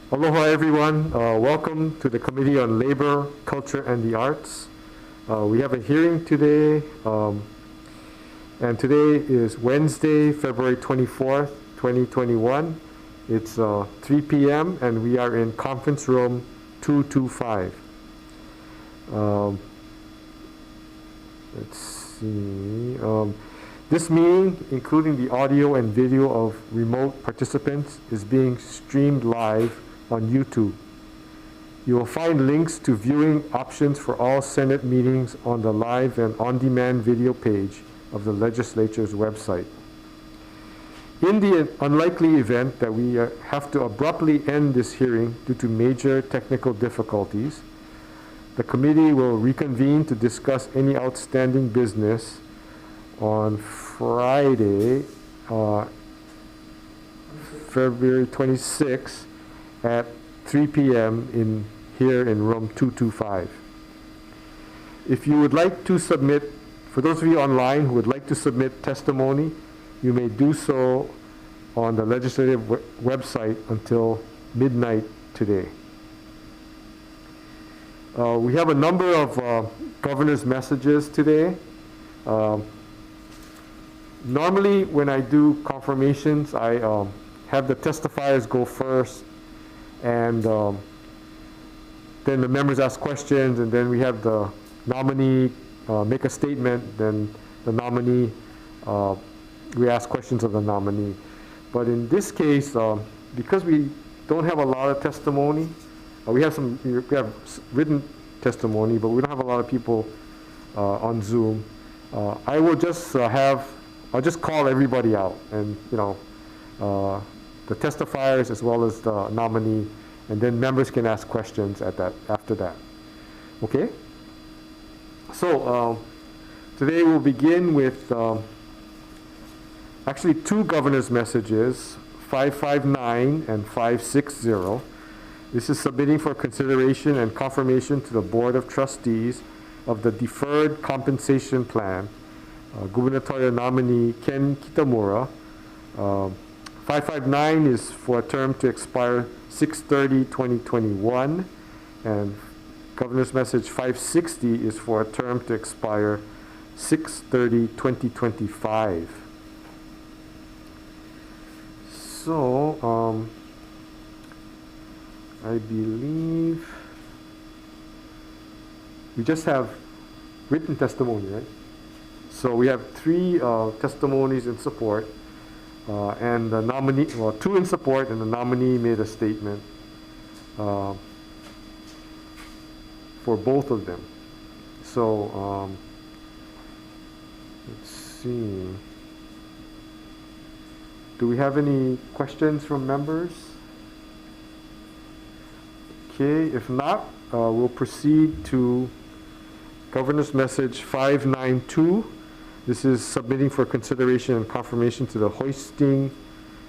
Aloha everyone, welcome to the Committee on Labor, Culture and the Arts. We have a hearing today, and today is Wednesday, February 24th, 2021. It's 3 p.m. and we are in conference room 225. Let's see. This meeting, including the audio and video of remote participants, is being streamed live on YouTube. You will find links to viewing options for all Senate meetings on the live and on-demand video page of the legislature's website. In the unlikely event that we have to abruptly end this hearing due to major technical difficulties, the committee will reconvene to discuss any outstanding business on Friday, February 26th at 3 p.m. here in room 225. If you would like to submit, for those of you online who would like to submit testimony, you may do so on the legislative website until midnight today. We have a number of governor's messages today. Normally when I do confirmations, I have the testifiers go first, and then the members ask questions, and then we have the nominee make a statement, then the nominee, we ask questions of the nominee. But in this case, because we don't have a lot of testimony, we have written testimony, but we don't have a lot of people on Zoom. I will just I'll just call everybody out, and the testifiers as well as the nominee, and then members can ask questions after that. Okay? So today we'll begin with actually two governor's messages, 559 and 560. This is submitting for consideration and confirmation to the Board of Trustees of the Deferred Compensation Plan, gubernatorial nominee Ken Kitamura. 559 is for a term to expire 6/30/2021, and Governor's Message 560 is for a term to expire 6/30/2025. So, I believe we just have written testimony, right? So we have three testimonies in support. And the nominee, well, two in support, and the nominee made a statement for both of them. So let's see. Do we have any questions from members? Okay, if not, we'll proceed to Governor's Message 592. This is submitting for consideration and confirmation to the Hoisting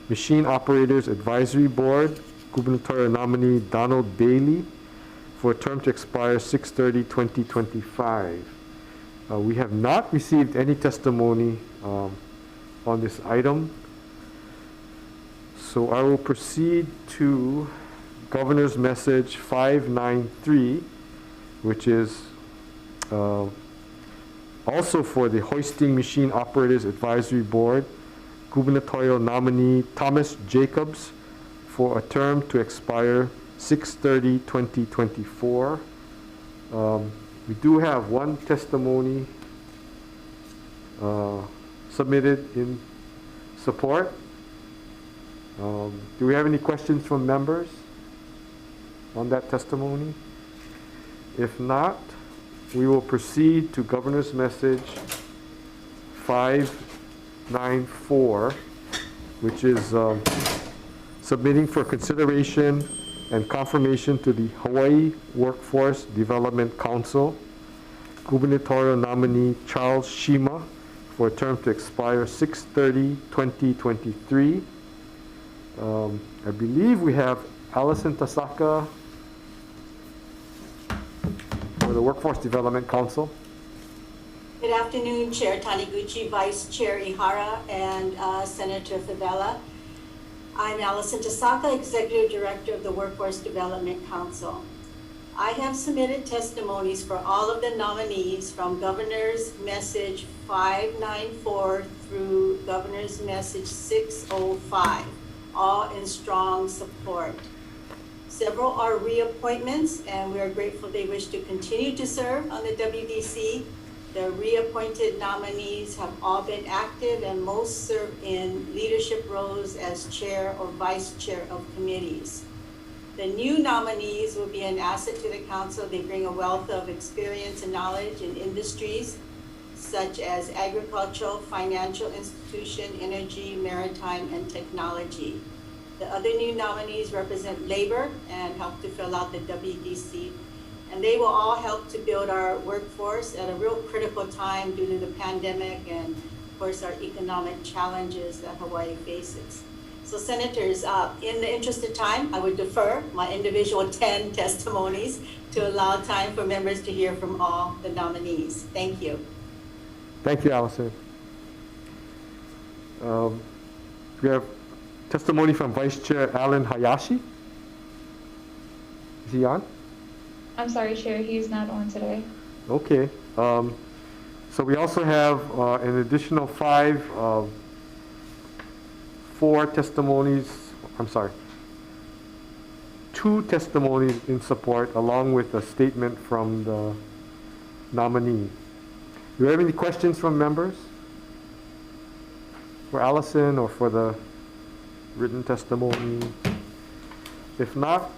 Machine Operators Advisory Board, gubernatorial nominee Donald Bailey, for a term to expire 6/30/2025. We have not received any testimony on this item, so I will proceed to Governor's Message 593, which is also for the Hoisting Machine Operators Advisory Board, gubernatorial nominee Thomas Jacobs, for a term to expire 6/30/2024. We do have one testimony submitted in support. Do we have any questions from members on that testimony? If not, we will proceed to Governor's Message 594, which is submitting for consideration and confirmation to the Hawai'i Workforce Development Council, gubernatorial nominee Charles Shima, for a term to expire 6/30/2023. I believe we have Allison Tasaka for the Workforce Development Council. Good afternoon, Chair Taniguchi, Vice Chair Ihara, and Senator Favela. I'm Allison Tasaka, Executive Director of the Workforce Development Council. I have submitted testimonies for all of the nominees from Governor's Message 594 through Governor's Message 605, all in strong support. Several are reappointments, and we are grateful they wish to continue to serve on the WDC. The reappointed nominees have all been active, and most serve in leadership roles as chair or vice chair of committees. The new nominees will be an asset to the council. They bring a wealth of experience and knowledge in industries such as agricultural, financial institution, energy, maritime, and technology. The other new nominees represent labor and help to fill out the WDC. And they will all help to build our workforce at a real critical time due to the pandemic and, of course, our economic challenges that Hawaii faces. So senators, in the interest of time, I would defer my individual 10 testimonies to allow time for members to hear from all the nominees. Thank you. Thank you, Allison. We have testimony from Vice Chair Alan Hayashi. Is he on? I'm sorry, Chair, he's not on today. Okay. So we also have an additional two testimonies in support, along with a statement from the nominee. Do you have any questions from members for Allison or for the written testimony? If not,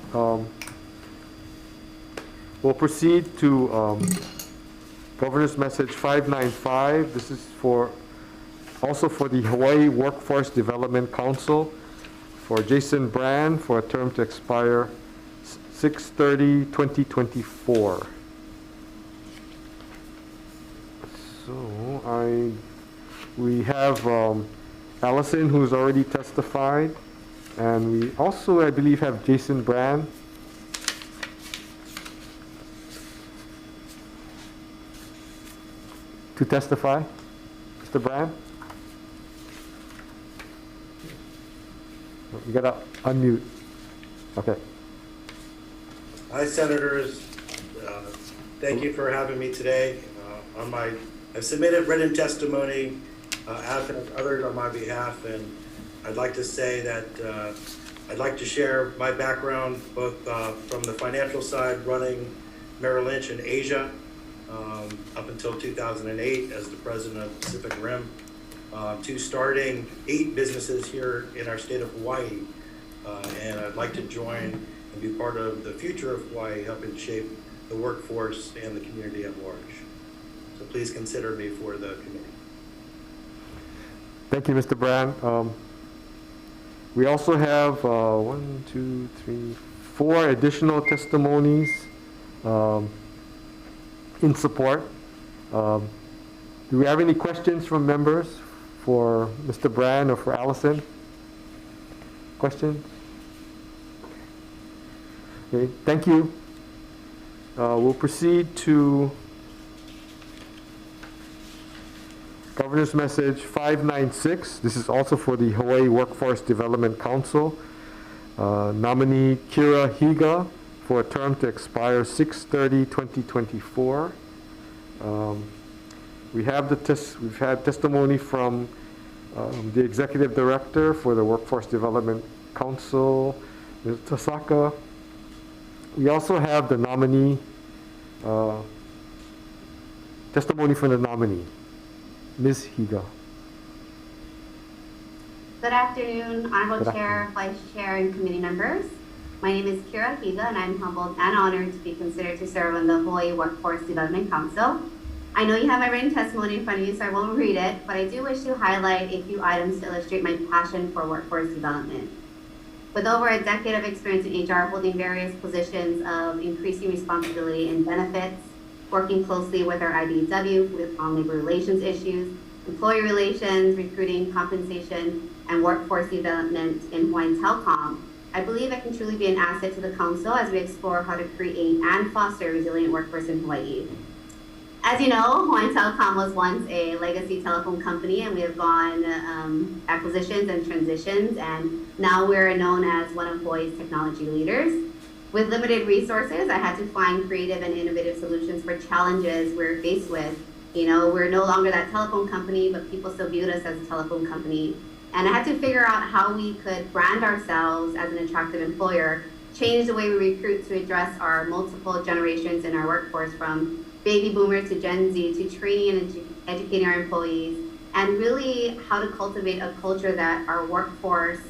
we'll proceed to Governor's Message 595. This is also for the Hawaii Workforce Development Council for Jason Brand for a term to expire 6/30/2024. So we have Allison, who's already testified, and we also, I believe, have Jason Brand. To testify, Mr. Brand? You gotta unmute. Okay. Hi, Senators. Thank you for having me today. I've submitted written testimony, as have others on my behalf, and I'd like to say that I'd like to share my background, both from the financial side, running Merrill Lynch in Asia, up until 2008 as the president of Pacific Rim, to starting 8 businesses here in our state of Hawaii. And I'd like to join and be part of the future of Hawaii, helping shape the workforce and the community at large. So please consider me for the committee. Thank you, Mr. Brand. We also have 4 additional testimonies in support. Do we have any questions from members for Mr. Brand or for Allison? Questions? Okay, thank you. We'll proceed to Governor's Message 596. This is also for the Hawaii Workforce Development Council. Nominee Kira Higa for a term to expire 6/30/2024. We've had testimony from the Executive Director for the Workforce Development Council, Ms. Tasaka. We also have the nominee, testimony from the nominee, Ms. Higa. Good afternoon, Honorable Chair, Vice Chair, and committee members. My name is Kira Higa, and I'm humbled and honored to be considered to serve on the Hawaii Workforce Development Council. I know you have my written testimony in front of you, so I won't read it, but I do wish to highlight a few items to illustrate my passion for workforce development. With over a decade of experience in HR, holding various positions of increasing responsibility and benefits, working closely with our IBEW on labor relations issues, employee relations, recruiting, compensation, and workforce development in Hawaiian Telecom, I believe I can truly be an asset to the Council as we explore how to create and foster a resilient workforce in Hawaii. As you know, Hawaiian Telecom was once a legacy telephone company, and we have gone acquisitions and transitions, and now we're known as one of Hawaii's technology leaders. With limited resources, I had to find creative and innovative solutions for challenges we're faced with. You know, we're no longer that telephone company, but people still viewed us as a telephone company. And I had to figure out how we could brand ourselves as an attractive employer, change the way we recruit to address our multiple generations in our workforce, from baby boomers to Gen Z, to training and educating our employees, and really how to cultivate a culture that our workforce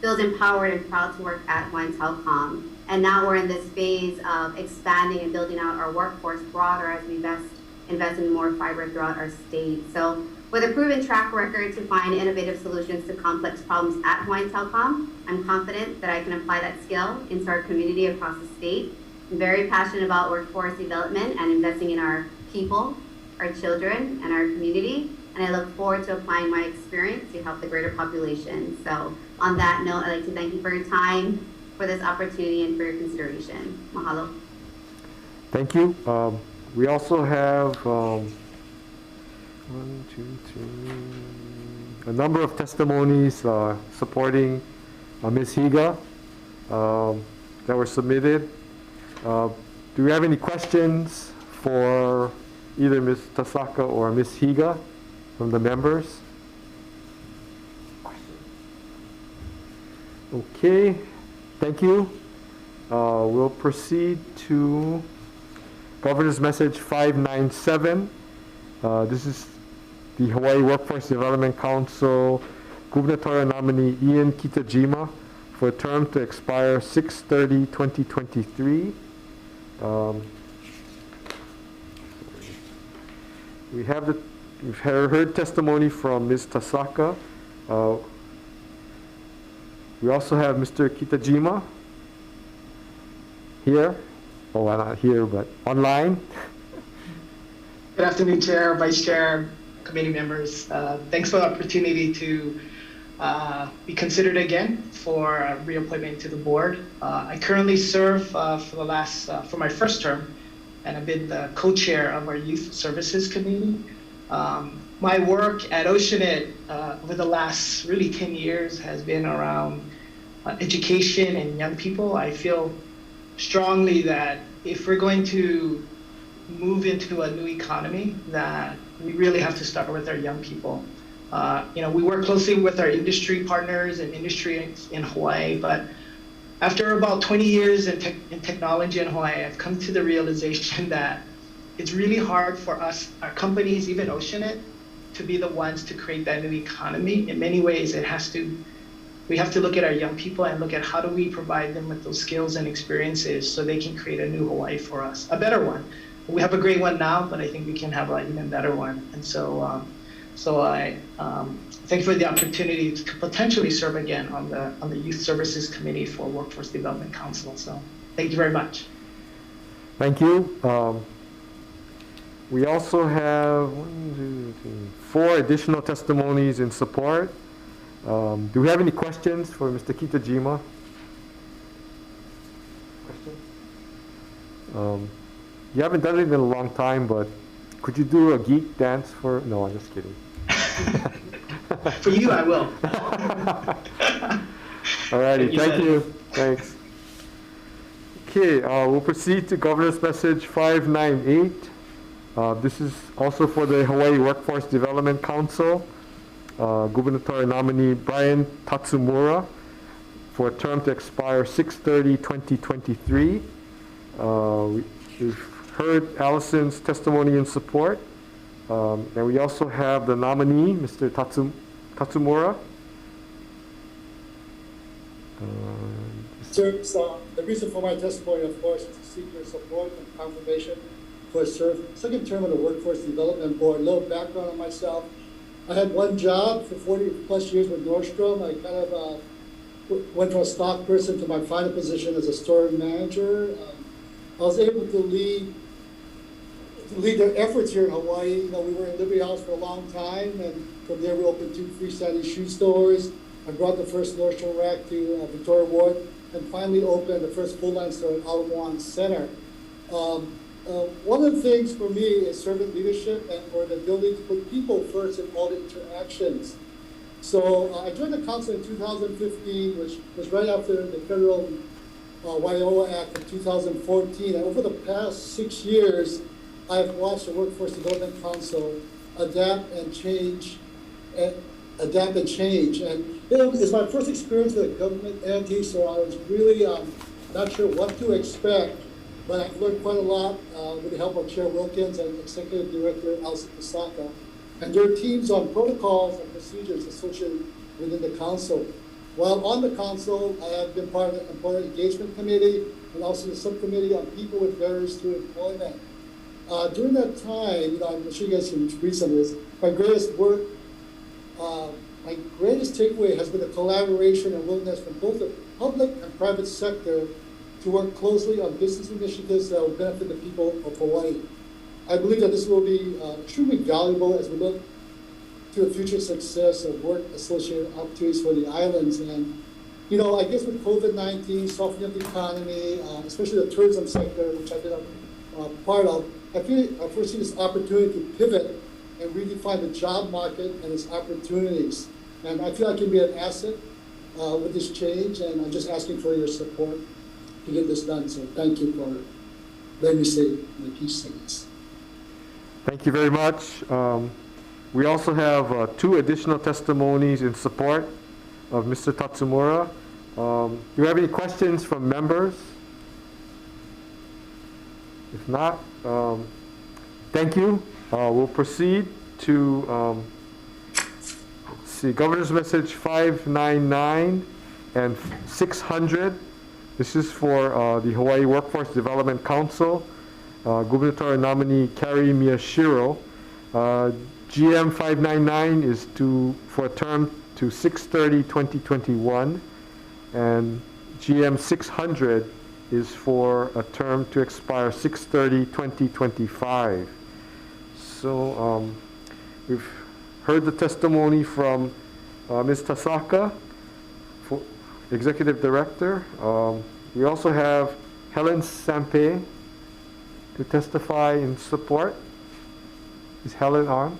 feels empowered and proud to work at Hawaiian Telecom. And now we're in this phase of expanding and building out our workforce broader as we invest in more fiber throughout our state. So with a proven track record to find innovative solutions to complex problems at Hawaiian Telecom, I'm confident that I can apply that skill into our community across the state. I'm very passionate about workforce development and investing in our people, our children, and our community. And I look forward to applying my experience to help the greater population. So on that note, I'd like to thank you for your time, for this opportunity, and for your consideration. Mahalo. Thank you. We also have a number of testimonies supporting Ms. Higa that were submitted. Do we have any questions for either Ms. Tasaka or Ms. Higa from the members? Okay, thank you. We'll proceed to Governor's Message 597. This is the Hawaii Workforce Development Council gubernatorial nominee Ian Kitajima for a term to expire 6/30/2023. We've heard testimony from Ms. Tasaka. We also have Mr. Kitajima here. Oh, well, not here, but online. Good afternoon, Chair, Vice Chair, committee members. Thanks for the opportunity to be considered again for reappointment to the board. I currently serve for my first term, and I've been the co-chair of our Youth Services Committee. My work at Oceanit over the last really 10 years has been around education and young people. I feel strongly that if we're going to move into a new economy, that we really have to start with our young people. We work closely with our industry partners and industry in Hawaii, but after about 20 years in technology in Hawaii, I've come to the realization that it's really hard for us, our companies, even Oceanit, to be the ones to create that new economy. In many ways, we have to look at our young people and look at how do we provide them with those skills and experiences so they can create a new Hawaii for us, a better one. We have a great one now, but I think we can have an even better one. And so I thank you for the opportunity to potentially serve again on the Youth Services Committee for Workforce Development Council. So thank you very much. Thank you. We also have 4 additional testimonies in support. Do we have any questions for Mr. Kitajima? You haven't done it in a long time, but could you do a geek dance for? No, I'm just kidding. For you, I will. Alrighty, thank you. Thanks. Okay, we'll proceed to Governor's Message 598. This is also for the Hawaii Workforce Development Council. Gubernatorial nominee Brian Tatsumura for a term to expire 6/30/2023. We've heard Allison's testimony in support. And we also have the nominee, Mr. Tatsumura. Sir, so the reason for my testimony, of course, is to seek your support and confirmation for a second term on the Workforce Development Board. A little background on myself. I had one job for 40 plus years with Nordstrom. I kind of went from a stock person to my final position as a store manager. I was able to lead their efforts here in Hawaii. We were in Liberty House for a long time, and from there we opened 2 freestanding shoe stores. I brought the first Nordstrom rack to Victoria Ward, and finally opened the first full-line store at Alamoan Center. One of the things for me is servant leadership and or the ability to put people first in all the interactions. So I joined the council in 2015, which was right after the federal Waiʻoa Act in 2014. And over the past 6 years, I've watched the Workforce Development Council adapt and change. And it's my first experience with a government entity, so I was really not sure what to expect. But I've learned quite a lot with the help of Chair Wilkins and Executive Director Tasaka, and their teams on protocols and procedures associated within the council. While on the council, I have been part of the Employee Engagement Committee and also the subcommittee on people with barriers to employment. During that time, I'm sure you guys can read some of this. My greatest takeaway has been the collaboration and willingness from both the public and private sector to work closely on business initiatives that will benefit the people of Hawaii. I believe that this will be extremely valuable as we look to the future success of work-associated opportunities for the islands. And, I guess with COVID-19, softening of the economy, especially the tourism sector, which I've been a part of, I foresee this opportunity to pivot and redefine the job market and its opportunities. And I feel I can be an asset with this change, and I'm just asking for your support to get this done. So thank you for letting me say my piece on this. Thank you very much. We also have 2 additional testimonies in support of Mr. Tatsumura. Do you have any questions from members? If not, thank you. We'll proceed to let's see, Governor's Message 599 and 600. This is for the Hawaii Workforce Development Council. Gubernatorial nominee Carrie Miyashiro. GM 599 is for a term to 6/30/2021, and GM 600 is for a term to expire 6/30/2025. So we've heard the testimony from Ms. Tasaka, Executive Director. We also have Helen Sampe to testify in support. Is Helen on?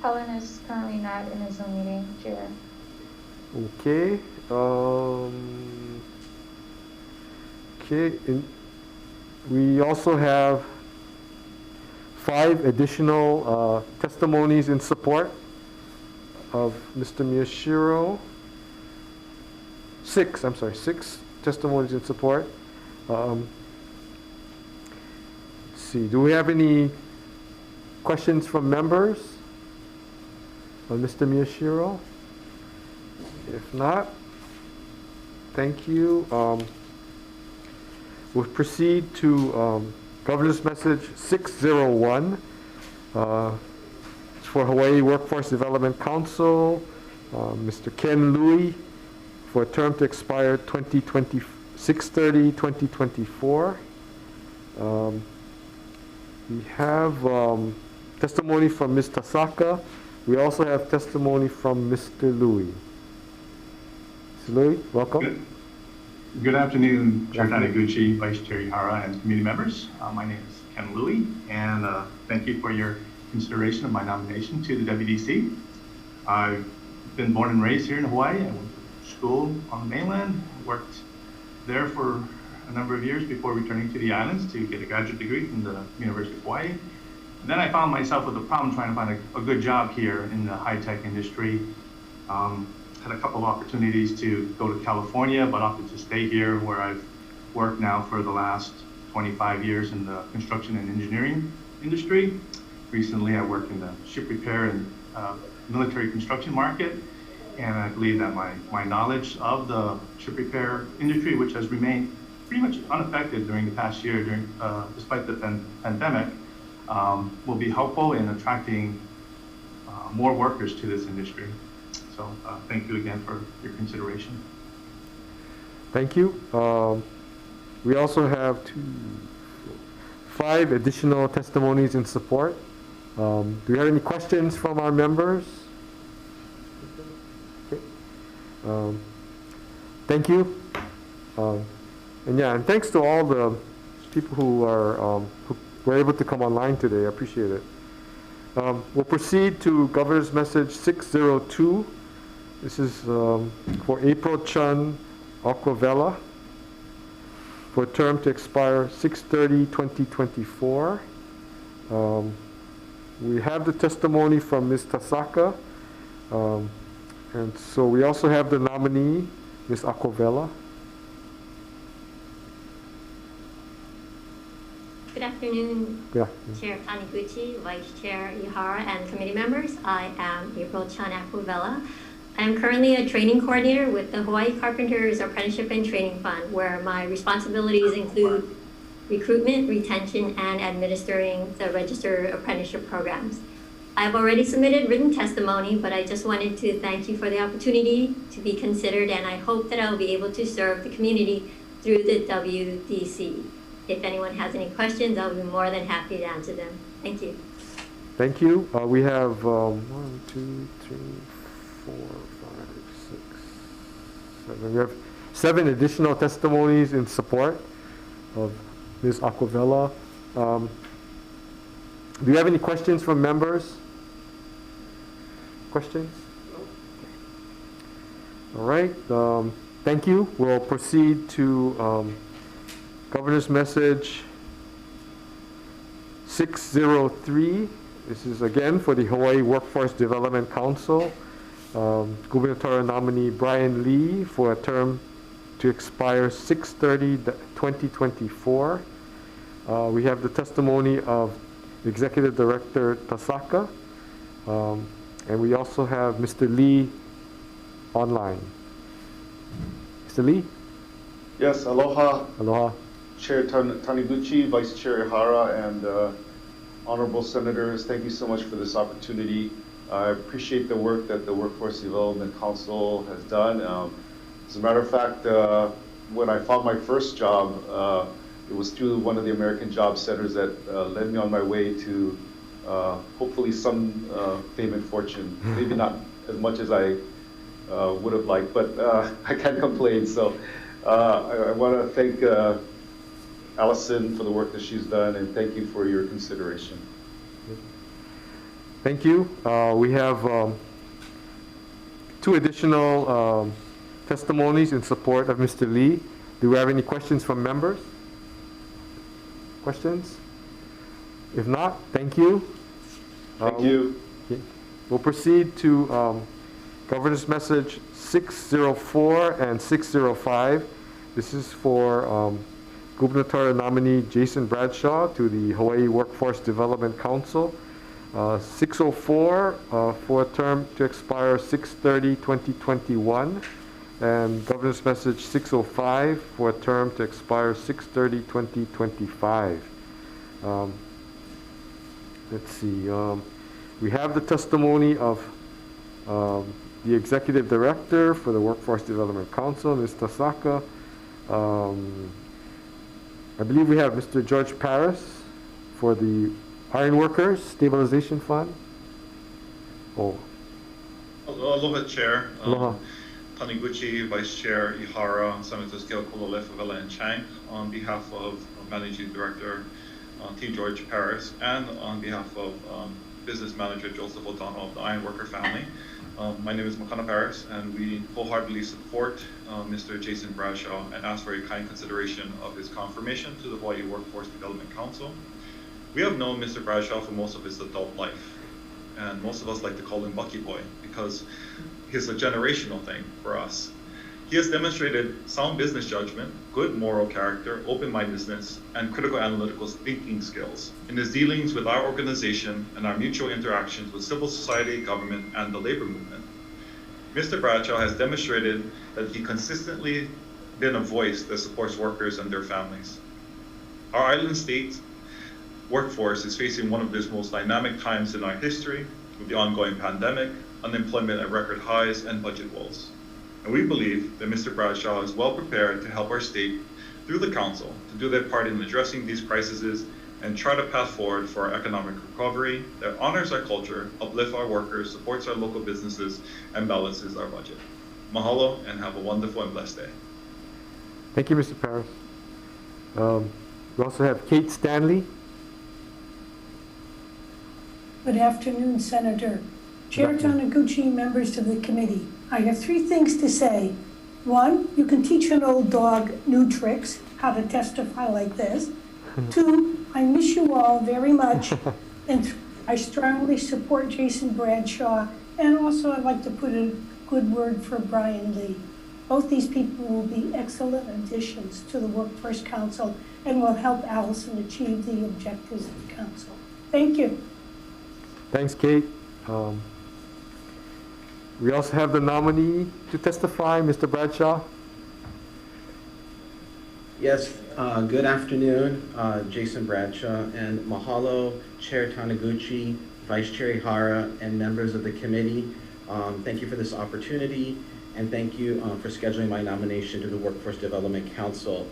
Helen is currently not in a Zoom meeting, Chair. Okay. We also have 5 additional testimonies in support of Mr. Miyashiro. 6 testimonies in support. Let's see, do we have any questions from members on Mr. Miyashiro? If not, thank you. We'll proceed to Governor's Message 601. It's for Hawaii Workforce Development Council. Mr. Ken Louie, for a term to expire 6/30/2024. We have testimony from Ms. Tasaka. We also have testimony from Mr. Louie. Mr. Louie, welcome. Good afternoon, Chair Taniguchi, Vice Chair Ihara, and committee members. My name is Ken Louie, and thank you for your consideration of my nomination to the WDC. I've been born and raised here in Hawaii. I went to school on the mainland, worked there for a number of years before returning to the islands to get a graduate degree from the University of Hawaii. And then I found myself with a problem trying to find a good job here in the high-tech industry. Had a couple of opportunities to go to California, but opted to stay here where I've worked now for the last 25 years in the construction and engineering industry. Recently, I worked in the ship repair and military construction market, and I believe that my knowledge of the ship repair industry, which has remained pretty much unaffected during the past year, despite the pandemic, will be helpful in attracting more workers to this industry. So thank you again for your consideration. Thank you. We also have 5 additional testimonies in support. Do we have any questions from our members? Okay. Thank you. And thanks to all the people who were able to come online today. I appreciate it. We'll proceed to Governor's Message 602. This is for April Chun Aquavella for a term to expire 6/30/2024. We have the testimony from Ms. Tasaka, and so we also have the nominee, Ms. Aquavella. Good afternoon, Yeah. Chair Taniguchi, Vice Chair Ihara, and committee members. I am April Chan Aquavella. I am currently a training coordinator with the Hawaii Carpenters Apprenticeship and Training Fund, where my responsibilities include recruitment, retention, and administering the registered apprenticeship programs. I've already submitted written testimony, but I just wanted to thank you for the opportunity to be considered, and I hope that I will be able to serve the community through the WDC. If anyone has any questions, I'll be more than happy to answer them. Thank you. Thank you. We have 1, 2, 3, 4, 5, 6, 7. We have 7 additional testimonies in support of Ms. Aquavella. Do you have any questions from members? Questions? All right. Thank you. We'll proceed to Governor's Message 603. This is again for the Hawaii Workforce Development Council. Gubernatorial nominee Brian Lee for a term to expire 6/30/2024. We have the testimony of Executive Director Tasaka, and we also have Mr. Lee online. Mr. Lee? Yes, aloha. Aloha. Chair Taniguchi, Vice Chair Ihara, and honorable senators, thank you so much for this opportunity. I appreciate the work that the Workforce Development Council has done. As a matter of fact, when I found my first job, it was through one of the American Job Centers that led me on my way to hopefully some fame and fortune. Maybe not as much as I would have liked, but I can't complain. So I want to thank Allison for the work that she's done, and thank you for your consideration. Thank you. We have 2 additional testimonies in support of Mr. Lee. Do we have any questions from members? Questions? If not, thank you. Thank you. Okay. We'll proceed to Governor's Message 604 and 605. This is for Gubernatorial nominee Jason Bradshaw to the Hawaii Workforce Development Council. 604 for a term to expire 6/30/2021, and Governor's Message 605 for a term to expire 6/30/2025. Let's see. We have the testimony of the Executive Director for the Workforce Development Council, Ms. Tasaka. I believe we have Mr. George Paris for the Ironworkers Stabilization Fund. Oh. Aloha, Chair. Aloha. Taniguchi, Vice Chair Ihara, Senators Keakolole, Favela, and Chang, on behalf of Managing Director T. George Paris, and on behalf of Business Manager Joseph O'Donnell of the Ironworker family. My name is Makana Paris, and we wholeheartedly support Mr. Jason Bradshaw and ask for a kind consideration of his confirmation to the Hawaii Workforce Development Council. We have known Mr. Bradshaw for most of his adult life, and most of us like to call him Bucky Boy because he's a generational thing for us. He has demonstrated sound business judgment, good moral character, open-mindedness, and critical analytical thinking skills in his dealings with our organization and our mutual interactions with civil society, government, and the labor movement. Mr. Bradshaw has demonstrated that he consistently been a voice that supports workers and their families. Our island state workforce is facing one of its most dynamic times in our history with the ongoing pandemic, unemployment at record highs, and budget woes. And we believe that Mr. Bradshaw is well prepared to help our state through the council to do their part in addressing these crises and chart a path forward for our economic recovery that honors our culture, uplifts our workers, supports our local businesses, and balances our budget. Mahalo, and have a wonderful and blessed day. Thank you, Mr. Paris. We also have Kate Stanley. Good afternoon, Senator. Chair Taniguchi, members of the committee. I have 3 things to say. 1, you can teach an old dog new tricks, how to testify like this. 2, I miss you all very much, and I strongly support Jason Bradshaw, and also I'd like to put a good word for Brian Lee. Both these people will be excellent additions to the Workforce Council and will help Allison achieve the objectives of the council. Thank you. Thanks, Kate. We also have the nominee to testify, Mr. Bradshaw. Yes, good afternoon, Jason Bradshaw, and mahalo, Chair Taniguchi, Vice Chair Ihara, and members of the committee. Thank you for this opportunity, and thank you for scheduling my nomination to the Workforce Development Council.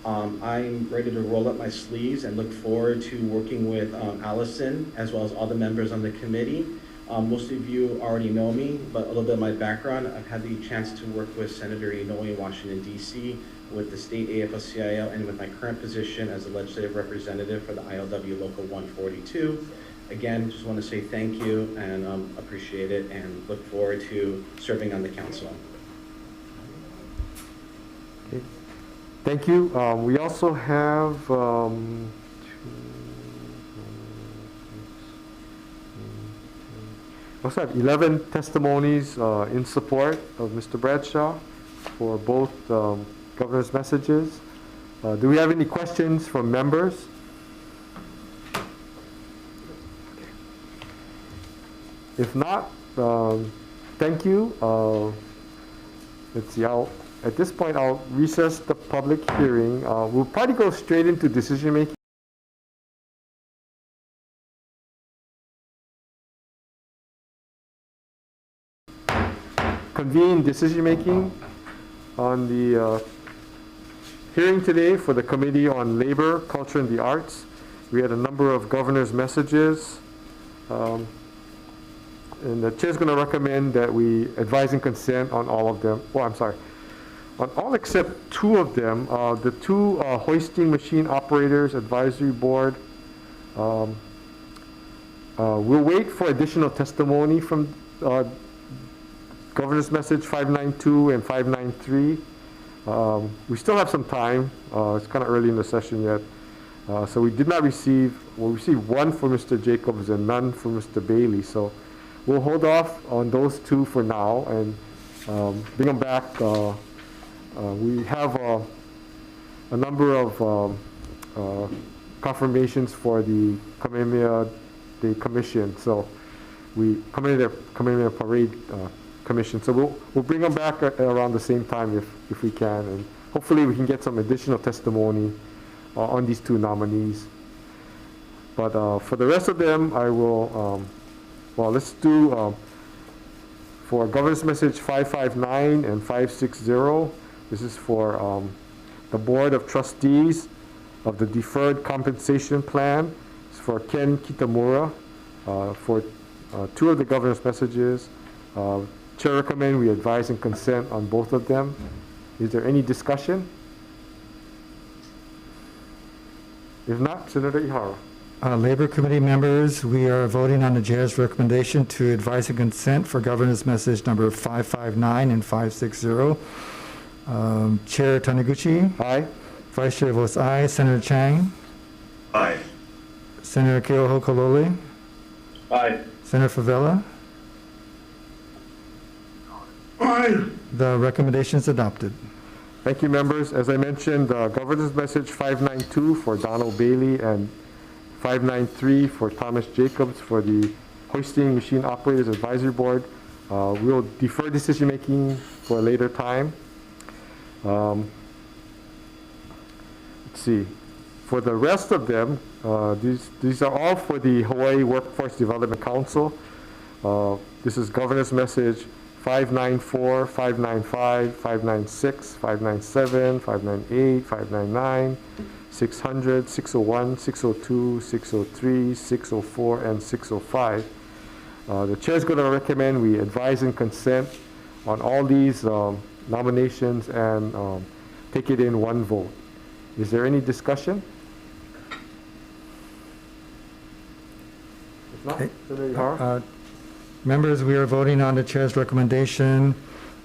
I'm ready to roll up my sleeves and look forward to working with Allison, as well as all the members on the committee. Most of you already know me, but a little bit of my background. I've had the chance to work with Senator Inouye in Washington, D.C., with the state AFL-CIO, and with my current position as a legislative representative for the ILW Local 142. Again, just want to say thank you and appreciate it, and look forward to serving on the council. Okay. Thank you. We also have we also have 11 testimonies in support of Mr. Bradshaw for both governor's messages. Do we have any questions from members? If not, thank you. Let's see, at this point, I'll recess the public hearing. We'll probably go straight into decision making. Convene decision making on the hearing today for the Committee on Labor, Culture, and the Arts. We had a number of governor's messages. And the chair's going to recommend that we advise and consent on all of them. Oh, I'm sorry. On all except 2 of them, the 2 hoisting machine operators advisory board. We'll wait for additional testimony from Governor's Message 592 and 593. We still have some time. It's kind of early in the session yet. So we did not receive, we'll receive 1 for Mr. Jacobs and none for Mr. Bailey. So we'll hold off on those 2 for now and bring them back. We have a number of confirmations for the Kamehameha Day Commission. So Kamehameha Parade Commission. So we'll bring them back around the same time if we can, and hopefully we can get some additional testimony on these 2 nominees. But for the rest of them, I will, well, let's do for Governor's Message 559 and 560. This is for the Board of Trustees of the Deferred Compensation Plan. It's for Ken Kitamura for 2 of the Governor's Messages. Chair recommend we advise and consent on both of them. Is there any discussion? If not, Senator Ihara. Labor Committee members, we are voting on the chair's recommendation to advise and consent for Governor's Message number 559 and 560. Chair Taniguchi. Aye. Vice Chair votes aye. Senator Chang. Aye. Senator Keohokalole. Aye. Senator Favela. Aye. The recommendation is adopted. Thank you, members. As I mentioned, Governor's Message 592 for Donald Bailey and 593 for Thomas Jacobs for the Hoisting Machine Operators Advisory Board. We'll defer decision making for a later time. Let's see. For the rest of them, these are all for the Hawaii Workforce Development Council. This is Governor's Message 594, 595, 596, 597, 598, 599, 600, 601, 602, 603, 604, and 605. The chair is going to recommend we advise and consent on all these nominations and take it in one vote. Is there any discussion? No? Okay. Senator Ihara? Members, we are voting on the chair's recommendation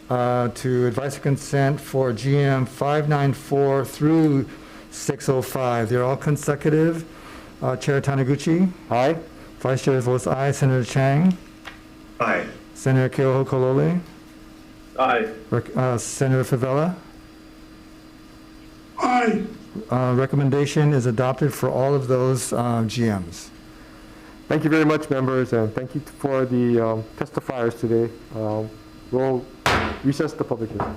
to advise and consent for GM 594 through 605. They're all consecutive. Chair Taniguchi? Aye. Vice Chair votes aye. Senator Chang? Aye. Senator Keoho Kolole? Aye. Senator Favela? Aye. Recommendation is adopted for all of those GMs. Thank you very much, members, and thank you for the testifiers today. We'll recess the public hearing.